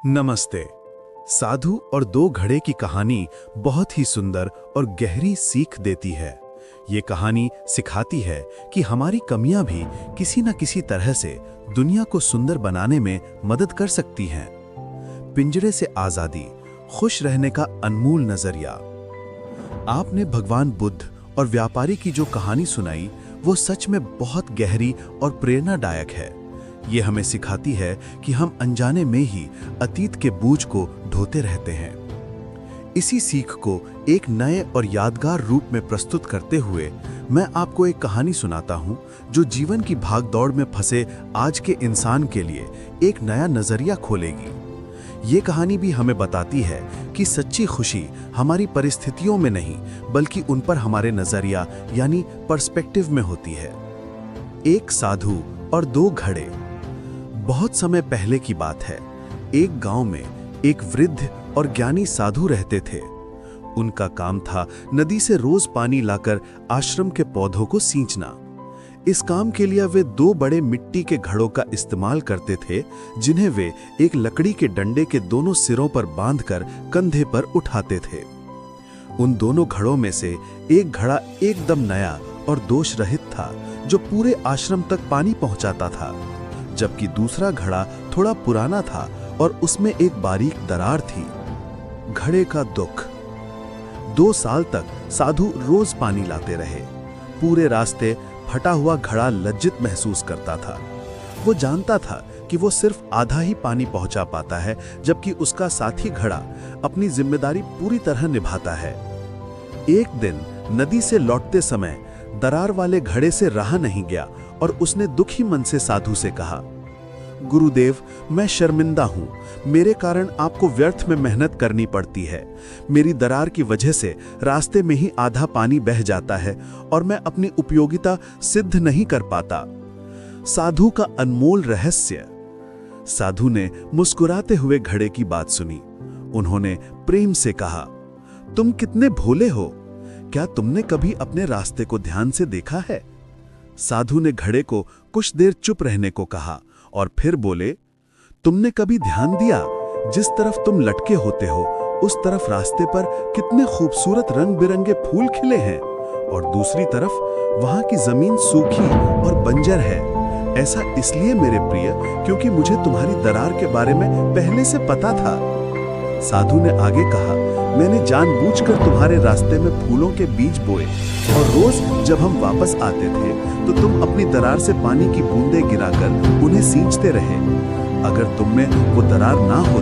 नमस्ते। साधु और दो घड़े की कहानी बहुत ही सुंदर और गहरी सीख देती है। ये कहानी सिखाती है कि हमारी कमियां भी किसी न किसी तरह से दुनिया को सुंदर बनाने में मदद कर सकती हैं। पिंजरे से आजादी, खुश रहने का अनमोल नजरिया। आपने भगवान बुद्ध और व्यापारी की जो कहानी सुनाई, वो सच में बहुत गहरी और प्रेरणादायक है। ये हमें सिखाती है कि हम अनजाने में ही अतीत के बोझ को ढोते रहते हैं। इसी सीख को एक नए और यादगार रूप में प्रस्तुत करते हुए मैं आपको एक कहानी सुनाता हूं, जो जीवन की भागदौड़ में फंसे आज के इंसान के लिए एक नया नजरिया खोलेगी। ये कहानी भी हमें बताती है कि सच्ची खुशी हमारी परिस्थितियों में नहीं, बल्कि उन पर हमारे नजरिया यानी पर्सपेक्टिव में होती है। एक साधु और दो घड़े। बहुत समय पहले की बात है। एक गांव में एक वृद्ध और ज्ञानी साधु रहते थे। उनका काम था नदी से रोज पानी लाकर आश्रम के पौधों को सींचना। इस काम के लिए वे दो बड़े मिट्टी के घड़ों का इस्तेमाल करते थे, जिन्हें वे एक लकड़ी के डंडे के दोनों सिरों पर बांधकर कंधे पर उठाते थे। उन दोनों घड़ों में से एक घड़ा एकदम नया और दोष रहित था, जो पूरे आश्रम तक पानी पहुंचाता था, जबकि दूसरा घड़ा थोड़ा पुराना था और उसमें एक बारीक दरार थी। घड़े का दुख। 2 साल तक साधु रोज पानी लाते रहे। पूरे रास्ते फटा हुआ घड़ा लज्जित महसूस करता था। वो जानता था कि वो सिर्फ आधा ही पानी पहुंचा पाता है, जबकि उसका साथी घड़ा अपनी जिम्मेदारी पूरी तरह निभाता है। एक दिन नदी से लौटते समय दरार वाले घड़े से रहा नहीं गया और उसने दुखी मन से साधु से कहा, गुरुदेव, मैं शर्मिंदा हूं। मेरे कारण आपको व्यर्थ में मेहनत करनी पड़ती है। मेरी दरार की वजह से रास्ते में ही आधा पानी बह जाता है और मैं अपनी उपयोगिता सिद्ध नहीं कर पाता। साधु का अनमोल रहस्य। साधु ने मुस्कुराते हुए घड़े की बात सुनी। उन्होंने प्रेम से कहा, तुम कितने भोले हो। क्या तुमने कभी अपने रास्ते को ध्यान से देखा है? साधु ने घड़े को कुछ देर चुप रहने को कहा और फिर बोले, तुमने कभी ध्यान दिया, जिस तरफ तुम लटके होते हो उस तरफ रास्ते पर कितने खूबसूरत रंग बिरंगे फूल खिले हैं, और दूसरी तरफ वहां की जमीन सूखी और बंजर है। ऐसा इसलिए मेरे प्रिय, क्योंकि मुझे तुम्हारी दरार के बारे में पहले से पता था। साधु ने आगे कहा, मैंने जानबूझकर तुम्हारे रास्ते में फूलों के बीज बोए, और रोज जब हम वापस आते थे तो तुम अपनी दरार से पानी की बूंदें गिराकर उन्हें सींचते रहे। अगर तुम में वो दरार ना हो